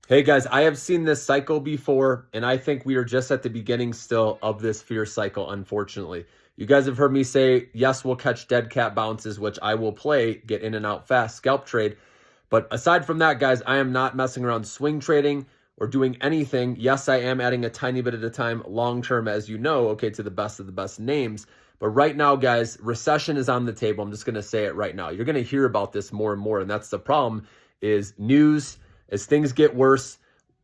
Hey guys, I have seen this cycle before, and I think we are just at the beginning still of this fear cycle, unfortunately. You guys have heard me say, yes, we'll catch dead cat bounces, which I will play, get in and out fast, scalp trade. But aside from that, guys, I am not messing around swing trading or doing anything. Yes, I am adding a tiny bit at a time, long term, as you know, okay, to the best of the best names. But right now, guys, recession is on the table. I'm just going to say it right now. You're going to hear about this more and more, and that's the problem is news. As things get worse,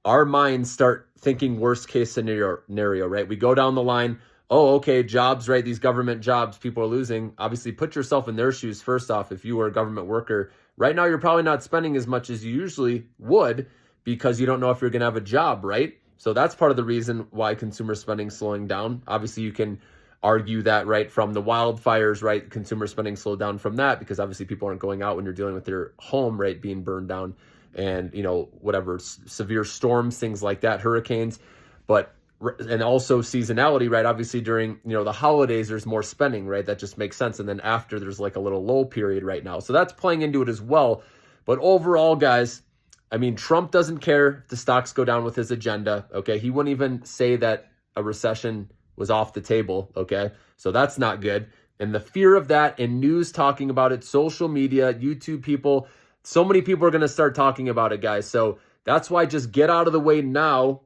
our minds start thinking worst case scenario, right? We go down the line, oh, okay, jobs, right? These government jobs people are losing. Obviously, put yourself in their shoes first off. If you were a government worker, right now you're probably not spending as much as you usually would because you don't know if you're going to have a job, right? So that's part of the reason why consumer spending is slowing down. Obviously, you can argue that, right, from the wildfires, right? Consumer spending slowed down from that because obviously people aren't going out when you're dealing with their home, right, being burned down and, you know, whatever, severe storms, things like that, hurricanes. But, and also seasonality, right? Obviously during, you know, the holidays, there's more spending, right? That just makes sense. And then after, there's like a little lull period right now. So that's playing into it as well. But overall, guys, I mean, Trump doesn't care if the stocks go down with his agenda, okay? He wouldn't even say that a recession was off the table, okay? So that's not good. And the fear of that and news talking about it, social media, YouTube people, so many people are going to start talking about it, guys. So that's why just get out of the way now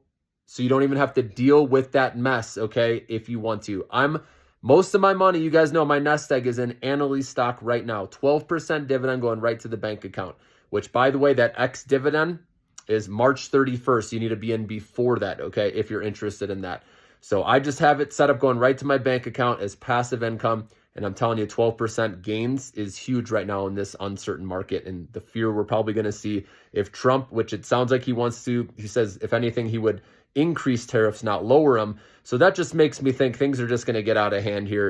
so you don't even have to deal with that mess, okay, if you want to. Most of my money, you guys know my nest egg is in Annaly's stock right now. 12% dividend going right to the bank account, which, by the way, that ex-dividend is March 31st. You need to be in before that, okay, if you're interested in that. So I just have it set up going right to my bank account as passive income. And I'm telling you, 12% gains is huge right now in this uncertain market. And the fear we're probably going to see if Trump, which it sounds like he wants to, he says, if anything, he would increase tariffs, not lower them. So that just makes me think things are just going to get out of hand here.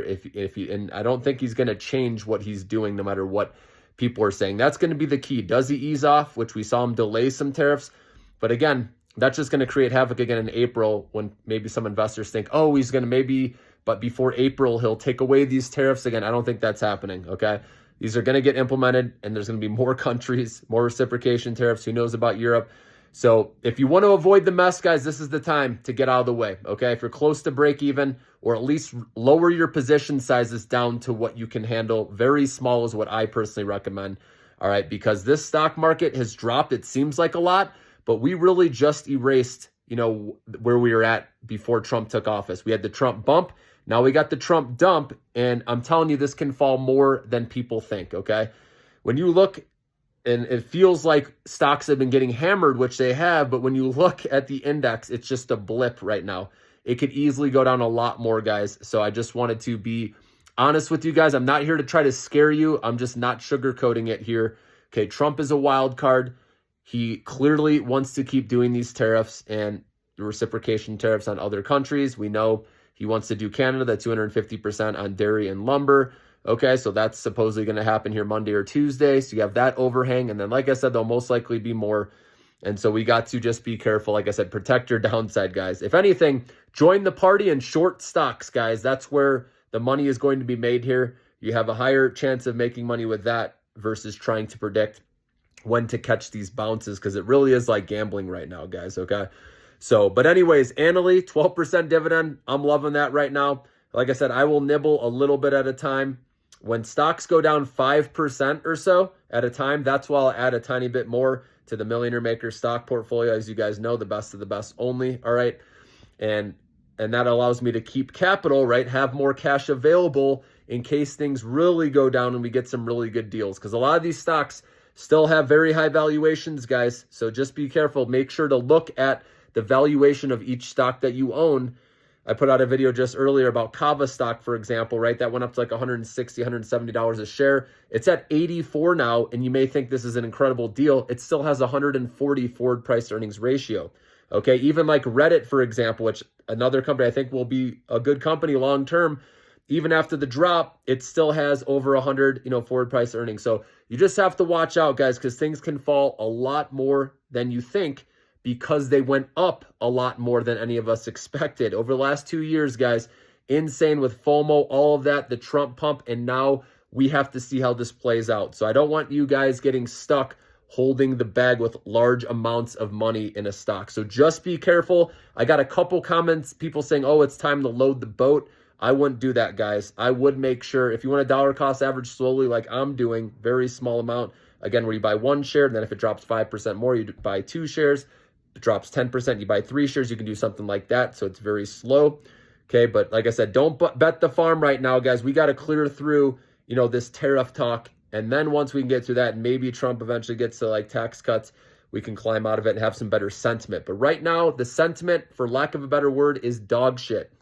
And I don't think he's going to change what he's doing no matter what people are saying. That's going to be the key. Does he ease off, which we saw him delay some tariffs? But again, that's just going to create havoc again in April when maybe some investors think, oh, he's going to maybe, but before April, he'll take away these tariffs again. I don't think that's happening, okay? These are going to get implemented, and there's going to be more countries, more reciprocation tariffs. Who knows about Europe? So if you want to avoid the mess, guys, this is the time to get out of the way, okay? If you're close to break even, or at least lower your position sizes down to what you can handle. Very small is what I personally recommend, all right? Because this stock market has dropped, it seems like a lot, but we really just erased, you know, where we were at before Trump took office. We had the Trump bump. Now we got the Trump dump. And I'm telling you, this can fall more than people think, okay? When you look, and it feels like stocks have been getting hammered, which they have, but when you look at the index, it's just a blip right now. It could easily go down a lot more, guys. So I just wanted to be honest with you guys. I'm not here to try to scare you. I'm just not sugarcoating it here. Okay, Trump is a wild card. He clearly wants to keep doing these tariffs and the reciprocation tariffs on other countries. We know he wants to do Canada, that 250% on dairy and lumber. Okay, so that's supposedly going to happen here Monday or Tuesday. So you have that overhang. And then, like I said, there'll most likely be more. And so we got to just be careful. Like I said, protect your downside, guys. If anything, join the party and short stocks, guys. That's where the money is going to be made here. You have a higher chance of making money with that versus trying to predict when to catch these bounces, because it really is like gambling right now, guys, okay? So, but anyways, Annaly, 12% dividend. I'm loving that right now. Like I said, I will nibble a little bit at a time. When stocks go down 5% or so at a time, that's why I'll add a tiny bit more to the Millionaire Maker stock portfolio. As you guys know, the best of the best only, all right? And that allows me to keep capital, right? Have more cash available in case things really go down and we get some really good deals. Because a lot of these stocks still have very high valuations, guys. So just be careful. Make sure to look at the valuation of each stock that you own. I put out a video just earlier about Kava stock, for example, right? That went up to like $160, $170 a share. It's at 84 now, and you may think this is an incredible deal. It still has 140 forward price earnings ratio. Okay, even like Reddit, for example, which another company I think will be a good company long term, even after the drop, it still has over 100, forward price earnings. So you just have to watch out, guys, because things can fall a lot more than you think because they went up a lot more than any of us expected. Over the last 2 years, guys, insane with FOMO, all of that, the Trump pump, and now we have to see how this plays out. So I don't want you guys getting stuck holding the bag with large amounts of money in a stock. So just be careful. I got a couple comments, people saying, oh, it's time to load the boat. I wouldn't do that, guys. I would make sure if you want a dollar cost average slowly like I'm doing, very small amount, again, where you buy 1 share, and then if it drops 5% more, you buy 2 shares. If it drops 10%, you buy 3 shares. You can do something like that. So it's very slow. Okay, but like I said, don't bet the farm right now, guys. We got to clear through, this tariff talk. And then once we can get through that, and maybe Trump eventually gets to like tax cuts, we can climb out of it and have some better sentiment. But right now, the sentiment, for lack of a better word, is dog shit.